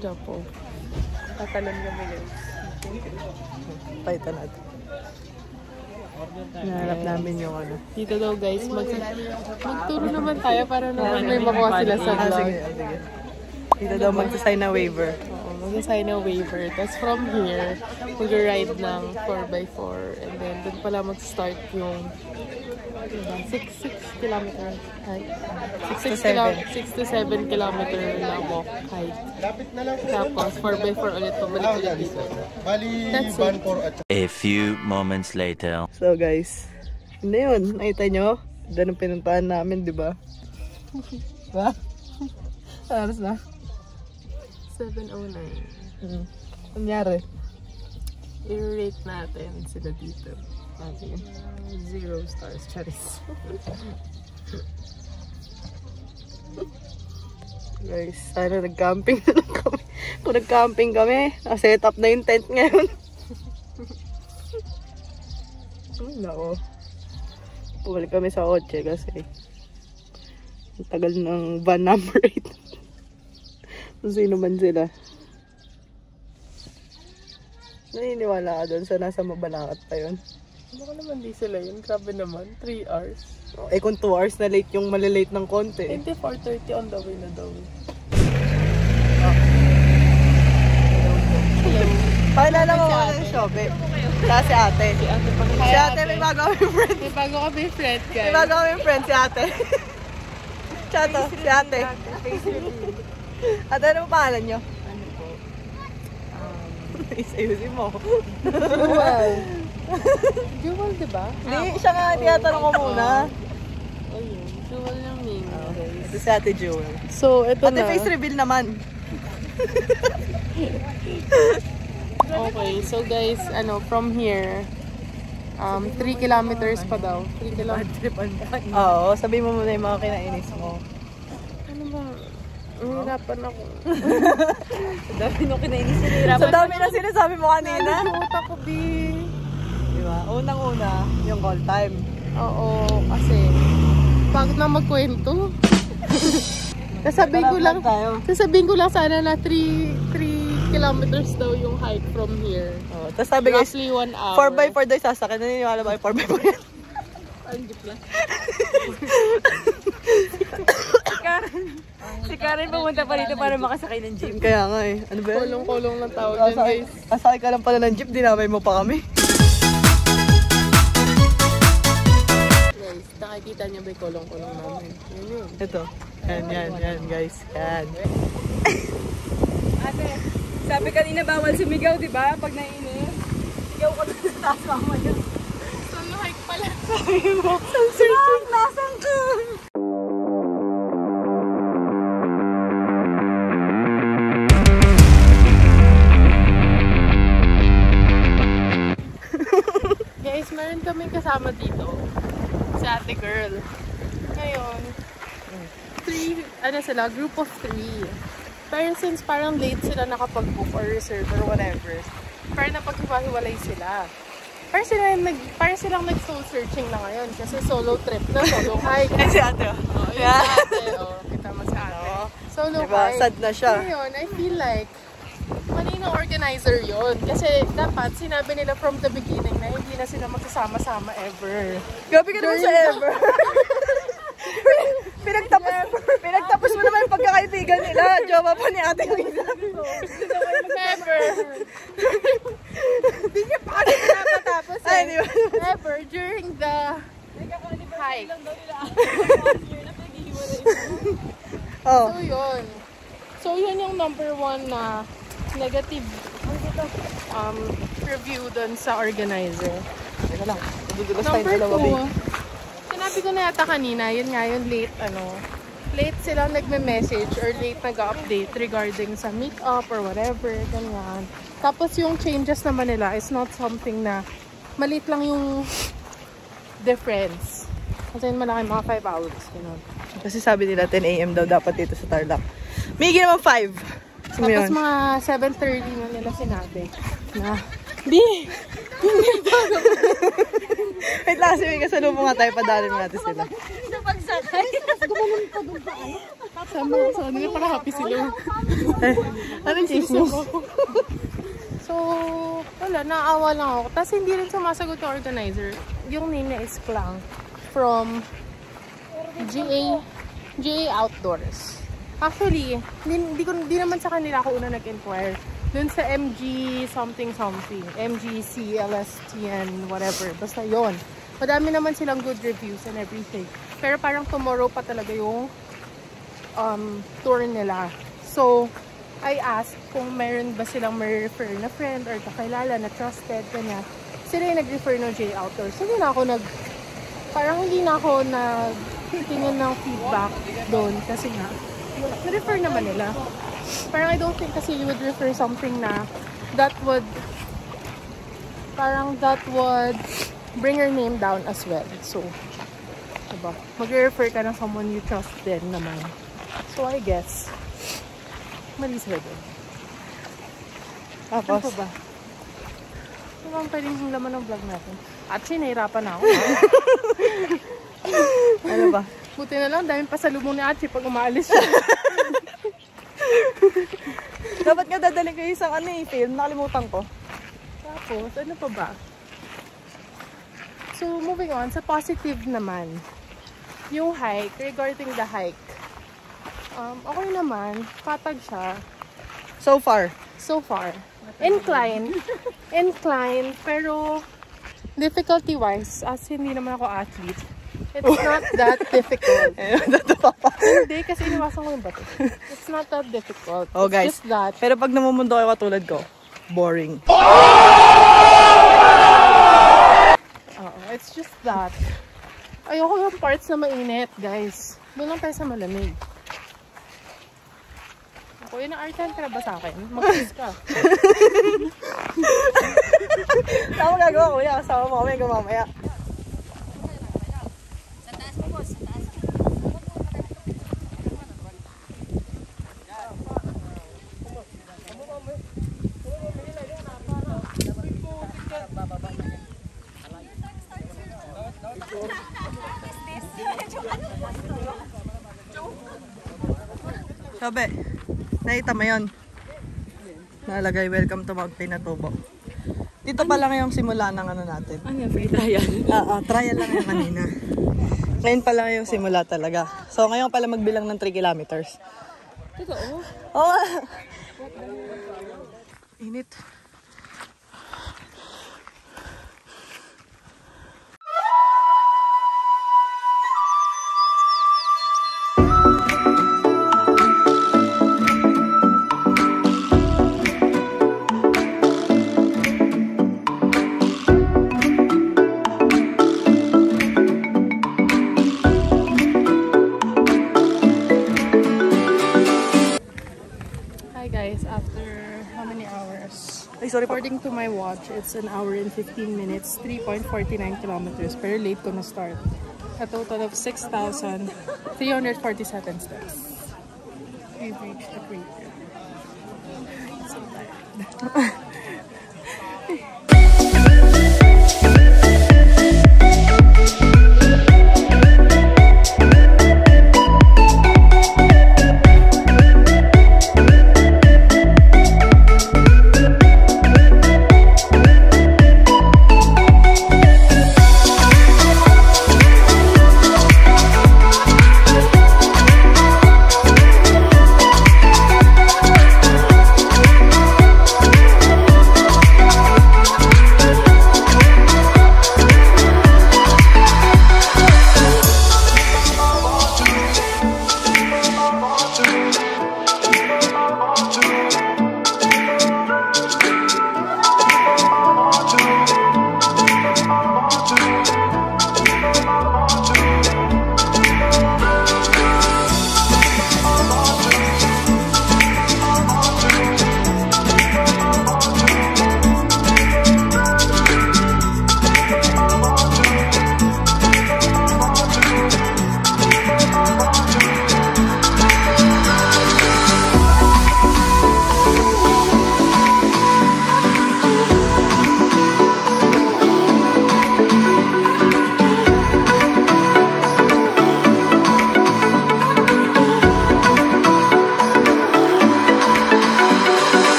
drop off. Tatalan kami guys. Paitan natin. Nahanap namin yung ano. Dito daw guys, magturo naman tayo para naman may makuha sila sa vlog. Sige. Dito daw magsasign na waiver. Oo, magsasign na waiver. Tapos from here, mag-ride ng 4x4. And then, doon pala mag-start yung 6 kilometer hike. 6 to 7 kilometer na walk hike. Tapos 4x4 ulit pabalik ulit dito. That's it. A few moments later. So guys, hindi yun. Nakita nyo? Doon ang pinuntahan namin, di ba? Diba? Aras na? 7:09. Nangyari? I-rate natin sila dito. 0 stars, Charis. Guys, sana nag-camping na lang kami. Kung nag-camping kami, set up na yung tent ngayon. Nako. Pumalik kami sa kotse kasi ang tagal ng van number 8. Kung sino man sila. Naniniwala ka doon sa nasa Mabalacat pa yun? Baka naman di sila yun. Grabe naman. 3 hours. Eh kung 2 hours na late yung malilate ng konti. Hindi, 4:30 on the way na daw. Paalala mo ako ng Shobe. Si ate. Si ate may bago kami friend. May bago kami friend, guys. May bago kami friend si ate. Chato, si ate. Ate, ano mo pangalan nyo? Ano po? Isayusin mo. Jewel, diba? Hindi, siya nga tinatanong ko muna. Ayun, Jewel yung name. Okay, ito si Ate Jewel. So, ito Ate, na. face reveal naman. Okay, so guys, from here, 3 kilometers pa daw. 3 kilometers. Oo, sabihin mo muna yung mga kinainis mo. Ano ba? Hirapan ako. Sa dami nung kinainis sinira. Sa dami na sinasabi mo kanina. Shoot ako, B. Diba? Unang-una, yung call time. Oo, kasi pagod na magkwento. Sasabihin ko lang sana na 3 kilometers daw yung hike from here. Oh, tapos sabi guys, roughly 1 hour. 4x4 daw yung sasakyan. Naniniwala ba yung 4x4 yan? Ang jeep lang. Si Karen pumunta pa dito para makasakay ng jeep. Kaya nga eh. Ano ba yan? Kolong-kolong lang tawag dyan, guys. Kasakay ka lang pala ng jeep, dinamay mo pa kami. Guys, nakikita niyo ba yung kolong-kolong namin? Yun. Ito. Yan guys. Yan. Ate, sabi kanina bawal sumigaw, di ba? Pag naiinis. Sigaw ka doon sa taas mamaya. Solo hike pala. Sabi mo. Nasaan ka? Guys, meron kaming kasama dito. Si ate girl. Ngayon, group of 3. Pero since parang late sila nakapag-book or reserve or whatever, parang napaghiwa-hiwalay sila. Parang silang nag-soul searching na ngayon kasi solo trip na, solo hike. Yan si ate. Oh, yun si ate. Oh, kita mo si ate. Solo diba? hike. Sad na siya. Ngayon, I feel like mali ng organizer yun. Kasi dapat sinabi nila from the beginning na hindi na sila magsasama-sama ever. Gabi ka naman sa ever. Pinagtapos mo naman yung pagkakaibigan nila. Jowa pa ni ate yung isa. Never. Hindi niya pa kasi napatapos eh. Ay, di ba? Never. During the hike. Oh. So yun yung number 1 na negative review dun sa organizer. Teka lang. Nadudulas tayo Number dalawa, babe. 2, sinabi ko na yata kanina, yun nga yun late silang nagme-message or late nag-update regarding sa meet-up or whatever, ganyan. Tapos yung changes naman nila is not something na maliit lang yung difference. Kasi yun malaki mga 5 hours. Ganun. Kasi sabi nila 10 AM daw dapat dito sa Tarlac. Migi naman 5. Tapos mga 7:30 na nila sinabi na Wait lang, kasi may kasalubong nga tayo, padalin mo natin sila. Sa pagsakay. Gumanon pa doon pa ano? Sama ko sa kanila para happy sila. Anong chismis? So, wala, naawa lang ako. Tapos hindi rin sumasagot yung organizer. Yung name niya is Clang from GA Outdoors. Actually, di naman sa kanila ako una nag-inquire. Dun sa MG something. MG, CLSTN, whatever. Basta yon. Madami naman silang good reviews and everything. Pero parang tomorrow pa talaga yung tour nila. So, I asked kung meron ba silang may-refer na friend or kakilala na trusted, kanya. Sila yung nag-refer ng J Outdoors. So, hindi na ako tingin ng feedback doon kasi nga, na-refer naman nila. Parang I don't think kasi you would refer something na that would bring your name down as well. So, diba? Mag-refer ka ng someone you trust din naman. So, I guess, mali sila din. Tapos? Ano ba? Ano bang pwedeng laman ng vlog natin? Actually, nahirapan na ako. Ano ba? Buti na lang, daming pasalubong ni Achi pag umaalis siya. Dapat nga dadalhin kayo isang film. Nakalimutan ko. Tapos, ano pa ba? So, moving on, sa positive naman, yung hike, regarding the hike, okay naman, patag siya. So far. Incline, pero difficulty-wise, as hindi naman ako athlete, it's not that difficult. Hindi, kasi iniwasan ko yung bato. It's not that difficult. Oh, guys. It's just that. Pero pag namumundo kayo katulad ko, boring. It's just that. Ayoko yung parts na mainit, guys. Doon lang tayo sa malamig. Ako, yun ang artan ka na ba sa akin? Mag-kiss ka. Saan mo gagawa, kuya? Kasama mo kami mamaya. Sa taas mo, boss. Sa taas. Sabi, nakita mo yun? Nalagay, welcome to Mount Pinatubo. Dito pa lang yung simula ng ano natin. Ano, free trial? Trial lang yung kanina. Ngayon pa lang yung simula talaga. So, ngayon pala magbilang ng 3 kilometers. Totoo? Oo. Init. According to my watch, it's an hour and 15 minutes, 3.49 kilometers. Pero late ko na start. A total of 6,347 steps. We've reached the crater. So tired.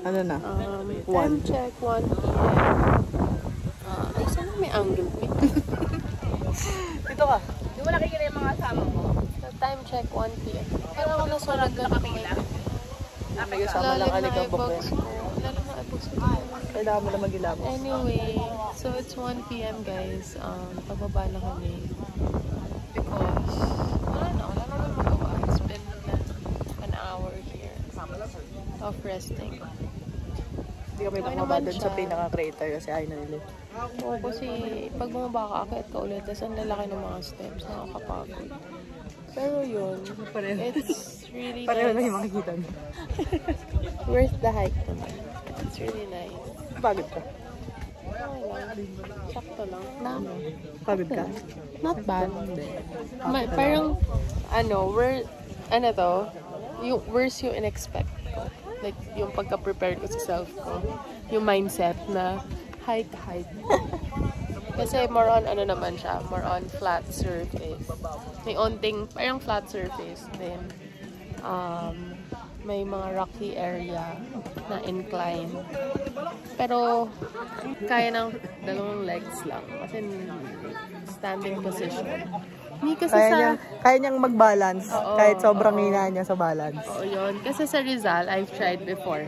Ano na? Time check, 1 p.m. Ay, sana may angle ko. Dito ka. Di mo nakikita yung mga kasama mo? So, time check, 1 p.m. Pero ako nasunod na Nakapila. May kasama lang alikabok eh. Lalim na iBooks ko. Kailangan mo na mag-ilabok. Anyway, so it's 1 p.m. guys. Pababa na kami. Because, wala naman magawa. It's been an hour here of resting. Hindi kami bumaba dun sa pinaka-crater kasi ayaw na nila. Oo, kasi pag bumaba ka, akit ka ulit. Tapos ang lalaki ng mga steps, nakakapagod. Pero yun, it's really Pareho nice. na yung makikita mo. Worth the hike naman. It's really nice. Pagod ka. Okay lang. Sakto lang. Pagod ka. Not bad. Parang, yung worse yung in-expect ko. Like, yung pagka-prepare ko sa self ko. Yung mindset na hike. Kasi more on, naman siya, more on flat surface. May onting, parang flat surface. Then, may mga rocky area na incline. Pero, kaya ng 2 legs lang. Kasi, standing position. Hindi kasi Kaya niyang mag-balance. Oo, kahit sobrang hina niya sa balance. Oo, yun. Kasi sa Rizal, I've tried before.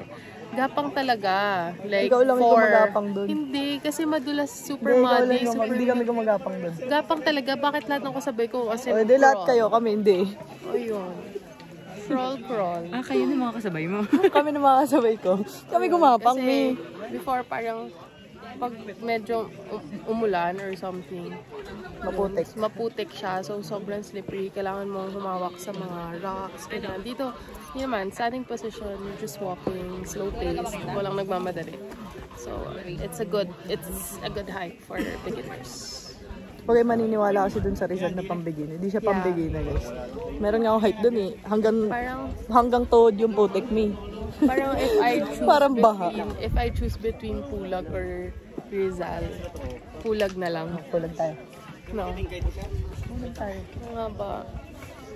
Gapang talaga. Like, Ikaw lang yung gumagapang dun. Hindi, kasi madulas, super muddy. Hindi kami gumagapang dun. Gapang talaga. Bakit lahat ng kasabay ko? Kasi O, di lahat kayo. Kami hindi. O, yun. Crawl. Kayo yung mga kasabay mo. Kami na mga kasabay ko. Kami gumapang. Kasi, before parang, pag medyo umulan or something, maputik siya. So, sobrang slippery. Kailangan mo humawak sa mga rocks. Kaya dito, yun naman, standing position, you're just walking, slow pace, walang nagmamadali. So, it's a good hike for beginners. Huwag kayo maniniwala kasi dun sa Rizal na pang-beginner. Hindi siya pang-beginner, guys. Meron nga akong hike dun eh. Hanggang tuhod yung putik me. Parang if I choose between Pulag or Rizal, Pulag na lang. Pulag tayo. No. Pulag tayo. Nga ba?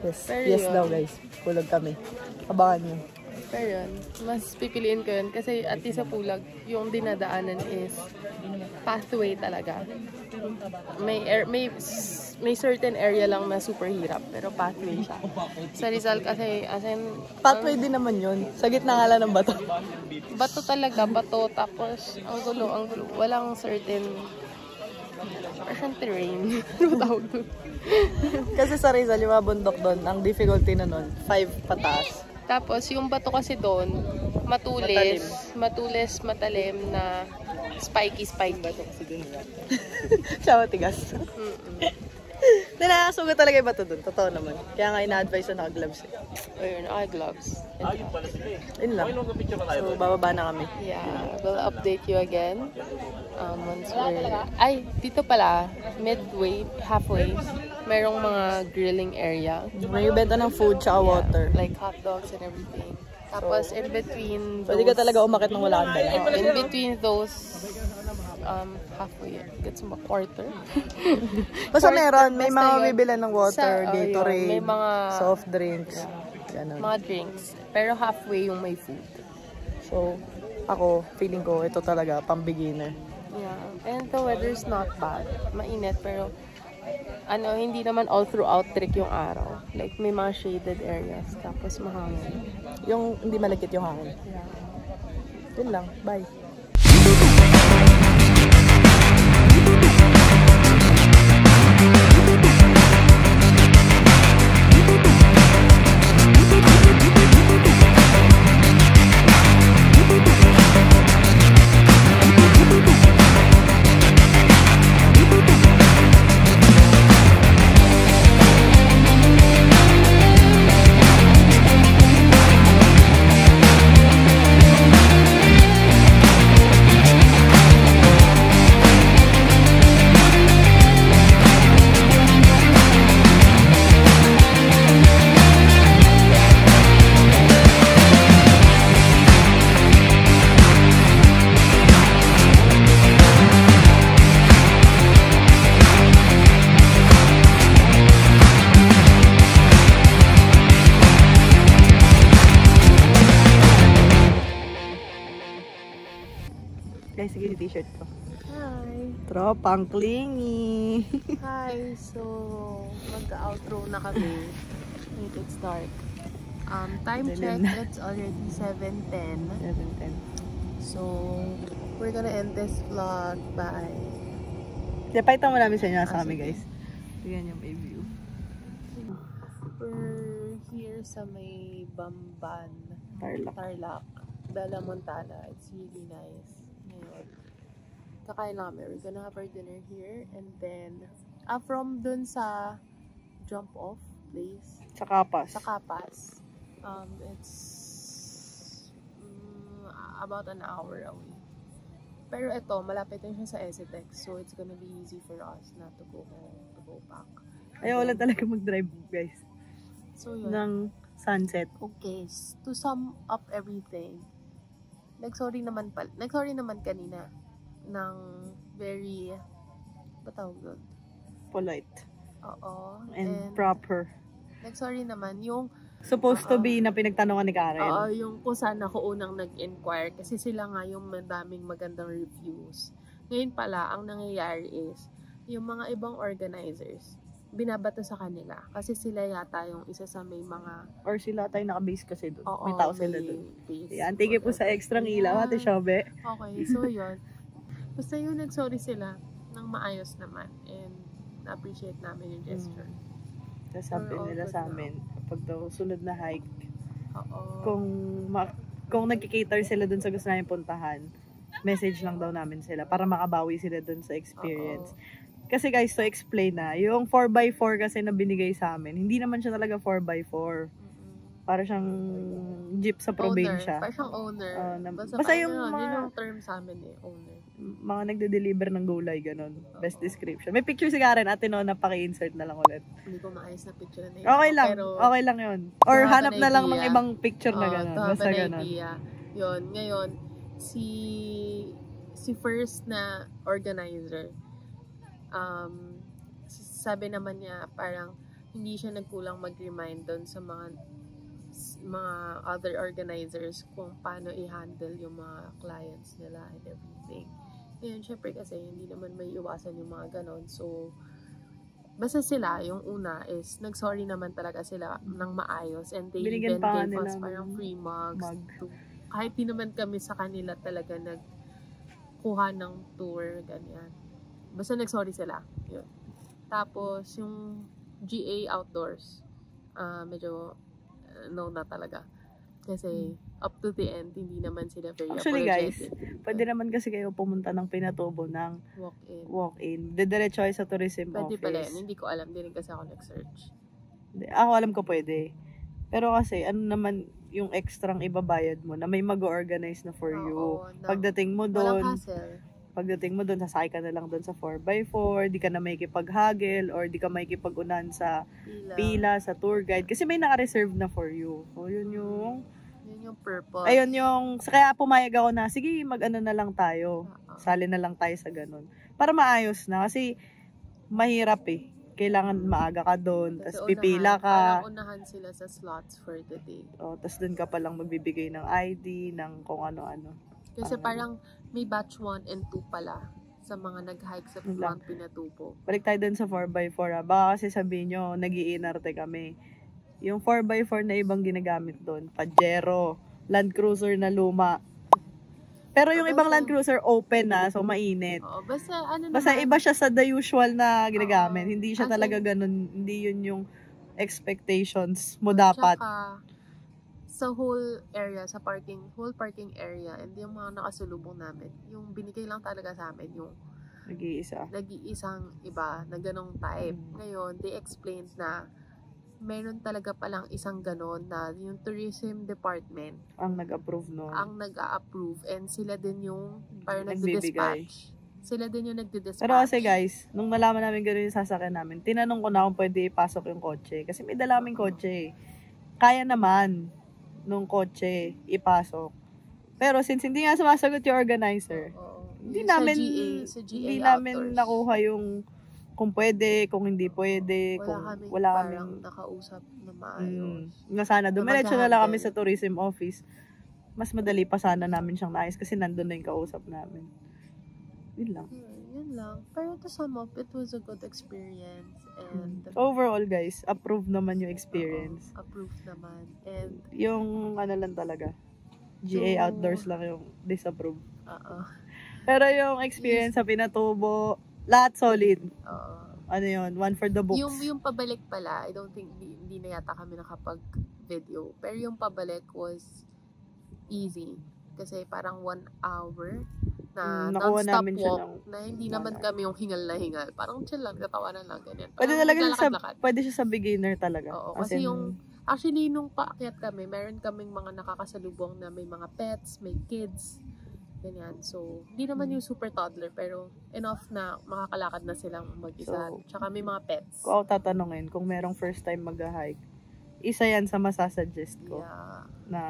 Yes. Pero Yes yun. daw, guys. Pulag kami. Abangan nyo. Pero yun, mas pipiliin ko yun kasi at least sa Pulag, yung dinadaanan is pathway talaga. May certain area lang na super hirap, pero pathway siya. Sa Rizal kasi, as in, Pathway din naman yun. Sa gitna nga lang ng bato. bato talaga, tapos ang gulo. Walang certain terrain. Ano tawag doon? Kasi sa Rizal, yung mga bundok doon, ang difficulty na nun, 5 pataas. Tapos yung bato kasi doon, matulis, matalim na spiky. Siya matigas. Nakakasugat talaga yung bato doon. Totoo naman. Kaya nga ina-advise na naka-gloves eh. Ayun, gloves. Yun lang. So, bababa na kami. Yeah, we'll update you again. Once dito pala, halfway, merong mga grilling area. May benta ng food tsaka water. Like hot dogs and everything. Tapos, in between those... Pwede ka talaga umakit ng wala kang dala. in between those, halfway, gets mo quarter. Basta meron, may basta mga yun. bibilan ng water, Sa- Gatorade, may mga soft drinks, ganun. mga drinks. Pero halfway yung may food. So, ako, feeling ko, ito talaga, pang-beginner. Yeah. And the weather's not bad. Mainit, pero hindi naman all throughout trick yung araw. Like, may mga shaded areas. Tapos mahangin. Yung hindi malagkit yung hangin. Yeah. Yun lang, bye. Guys, sige yung t-shirt ko. Hi! Tropang clingy. Hi! So, mag-outro na kami. Wait, it's dark. Time check, it's already 7:10. 7:10. So, we're gonna end this vlog by... Pakita mo namin sa inyo sa kami, guys. Tingnan yung may view. We're here sa may Bamban, Tarlac, Bella Montana. It's really nice. Ngayon, kakain lang kami. We're gonna have our dinner here. And then, from dun sa jump-off place. Sa Kapas. Sa Kapas. It's about an hour away. Pero ito, malapit din siya sa Exitex. So, it's gonna be easy for us not to go back. Ayaw wala talaga mag-drive, guys. So, yun. Ng sunset. Okay, to sum up everything, nag-sorry naman kanina ng very, patawag doon? Polite. Oo. And proper. Nag-sorry naman yung Supposed to be na pinagtanungan ni Karen. Oo, yung kung saan ako unang nag-inquire kasi sila nga yung madaming magandang reviews. Ngayon pala, ang nangyayari is, yung mga ibang organizers, binabato sa kanila. Kasi sila yata yung isa sa may mga... Or sila tayo naka-base kasi doon. Oo, may tao sila doon. base. Yan, tigil po sa extrang ilaw, Ate Shobe. Okay, so yun. Basta yung nag-sorry sila ng maayos naman. And na-appreciate namin yung gesture. Tapos sabi nila sa amin, kapag daw sunod na hike, Oo. kung nagkikater sila dun sa gusto namin puntahan, message lang daw namin sila para makabawi sila dun sa experience. Kasi guys, to explain na, yung 4x4 kasi na binigay sa amin, hindi naman siya talaga 4x4. Para siyang jeep sa probinsya. Para siyang owner. Basta yung yun yung term sa amin owner. Mga nagde-deliver ng gulay, ganun. Best description. May picture si Karen, ate no, napaki-insert na lang ulit. Hindi ko maayos na picture na yun. Okay lang, pero, okay lang yun. Or hanap na lang ng ibang picture na ganun. Basta ganun. Yun, ngayon, si first na organizer, sabi naman niya, parang hindi siya nagkulang mag-remind doon sa mga other organizers kung paano i-handle yung mga clients nila and everything. Ngayon, syempre kasi hindi naman may iwasan yung mga ganon. So, basta sila, yung una is, nag-sorry naman talaga sila ng maayos and they Binigyan even gave us parang free mugs. Kahit di naman kami sa kanila talaga nagkuha ng tour, ganyan. Basta nag-sorry sila. Yun. Tapos, yung GA Outdoors, medyo no na talaga. Kasi up to the end, hindi naman sila very actually apologetic. Guys, pwede naman kasi kayo pumunta ng Pinatubo ng walk-in. Didiretso kayo sa tourism pwede office. Pwede pala, hindi ko alam. Hindi rin kasi ako nag-search. Ako alam ko pwede. Pero kasi, ano naman yung extrang ibabayad mo na may mag-organize na for you. Pagdating mo doon, walang hassle. Pagdating mo doon, sasakay ka na lang doon sa 4x4, di ka na may kipaghagel, or di ka may kipag-unan sa pila, sa tour guide. Kasi may naka-reserve na for you. So, yun yung purpose. Ayun yung, kaya pumayag ako na, sige, mag-ano na lang tayo. Sali na lang tayo sa ganun. Para maayos na. Kasi, mahirap eh. Kailangan maaga ka doon, tapos pipila ka. Parang unahan sila sa slots for the day. Tapos doon ka palang magbibigay ng ID, ng kung ano-ano. Kasi parang may batch 1 and 2 pala sa mga nag-hike sa Mount Pinatubo. Balik tayo dun sa 4x4 Baka kasi sabihin nyo, nag-iinarte kami. Yung 4x4 na ibang ginagamit doon, Pajero, Land Cruiser na luma. Pero yung ibang Land Cruiser open na, so mainit. Basta iba siya sa the usual na ginagamit. Hindi siya talaga ganun, hindi yun yung expectations mo dapat. Sa whole area, whole parking area, and yung mga nakasulubong namin, yung binigay lang talaga sa amin, yung nag-iisang iba na ganong type. Ngayon, they explained na meron talaga palang isang ganon na yung tourism department ang nag-approve no. Ang nag-a-approve, and sila din yung parang nagdi-dispatch. Sila din yung nagdi-dispatch. Pero kasi guys, nung nalaman namin gano'n yung sasakyan namin, tinanong ko na kung pwede ipasok yung kotse. Kasi may dalaming kotse. Kaya naman nung kotse ipasok. Pero since hindi nga sumasagot yung organizer, hindi namin nakuha yung kung pwede, kung hindi pwede, wala kaming nakausap na maayos. Na sana dumiretso na lang kami sa tourism office. Mas madali pa sana namin siyang naayos kasi nandun na yung kausap namin. Yun lang. Yun lang. Pero to sum up, it was a good experience. And Overall guys, approve naman yung experience. approved naman. And Yung ano lang talaga, GA Outdoors lang yung disapprove. Pero yung experience sa Pinatubo, lahat solid. Ano yun, one for the books. yung pabalik pala, I don't think, hindi na yata kami nakapag-video. Pero yung pabalik was easy. Kasi parang 1 hour na nakuha non-stop namin siya walk ng na hindi naman kami yung hingal na hingal. Parang chill lang, katawanan lang, ganyan. Pwede Parang talaga naglalakad-lakad. pwede siya sa beginner talaga. Oo, As kasi in, actually, nung paakyat kami, meron kaming mga nakakasalubong na may mga pets, may kids, ganyan. So, hindi naman yung super toddler, pero enough na makakalakad na silang mag-isa. So, Tsaka may mga pets. kung ako tatanungin, kung merong first time mag-hike, isa yan sa masasuggest ko. Yeah. Na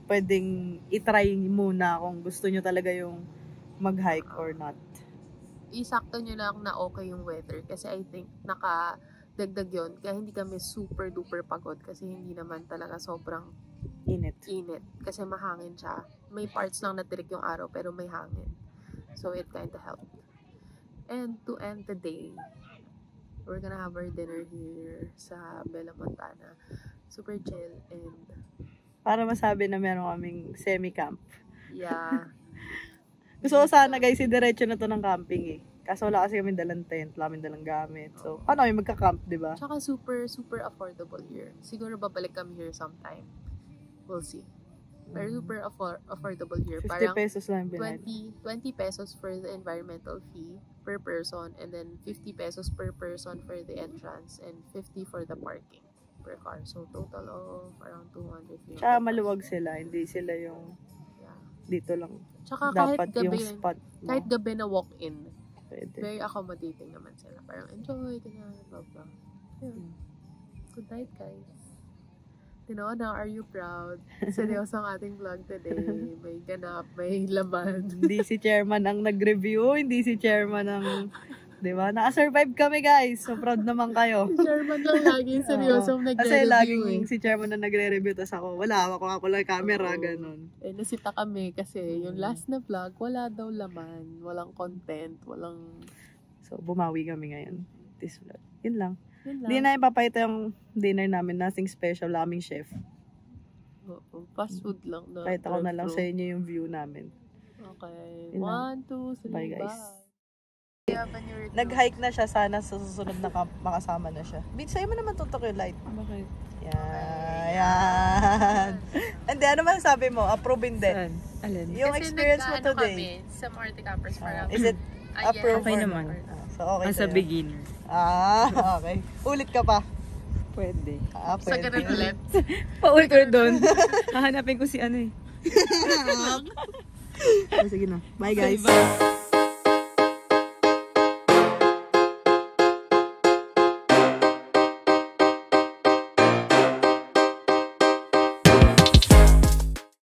pwedeng itry muna kung gusto nyo talaga yung mag-hike or not. Isakto nyo lang na okay yung weather. Kasi I think nakadagdag yun. Kaya hindi kami super duper pagod. Kasi hindi naman talaga sobrang Init. Kasi mahangin siya. May parts lang na tirik yung araw pero may hangin. So it kinda helped. And to end the day, we're gonna have our dinner here sa Bella Montana. Super chill and Para masabi na meron kaming semi-camp. yeah. Gusto ko sana guys, diretso na to ng camping eh. Kaso wala kasi kami dalang tent, wala kami dalang gamit. So, paano kami magka-camp, di ba? Tsaka super, super affordable here. Siguro babalik kami here sometime. We'll see. Pero super affordable here. 50 Parang pesos lang yung binayad. 20 pesos for the environmental fee per person and then 50 pesos per person for the entrance and 50 for the parking per car. So, total of around 200 yun. Tsaka maluwag sila, hindi sila yung Yeah. dito lang. Tsaka Dapat kahit yung gabi, spot mo. kahit gabi na walk-in, Pwede. very accommodating naman sila. Parang enjoy, ganyan, blah, blah. Yun. Good night, guys. You know, now are you proud? Seryoso ang ating vlog today. May ganap, may laban. Hindi si chairman ang nag-review, hindi si chairman ang, di ba? Naka-survive kami guys. So proud naman kayo. Chairman lang lagi seryoso Oo. nagre-review Kasi laging eh. si chairman na nagre-review, tapos ako, wala, ako lang camera, ganun. Eh, nasita kami kasi yung last na vlog, wala daw laman. Walang content, walang... So, bumawi kami ngayon. This vlog. Yun lang. Yun lang. Hindi na ipapakita yung dinner namin. Nothing special. Wala kaming chef. Oo, fast food lang. Na Pakita ko na lang drive-thru. sa inyo yung view namin. Okay. Yun lang. 1, 2, 3, Bye, guys. Bye. Nag-hike na siya. Sana sa susunod na camp makasama na siya. Bitch, sa'yo mo naman tutok yung light. Bakit? Yan. Hindi, ano man sabi mo? Approve hindi. Alin? Yung experience mo today. Sa Morte Campers parang... Is it approve Okay or naman. not? So, okay As a sa'yo. beginner. Okay. Ulit ka pa. Pwede. Sa Pwede. ganun ulit. Paulit ko doon. Hahanapin ko si ano eh. Sige na. Bye guys. Bye.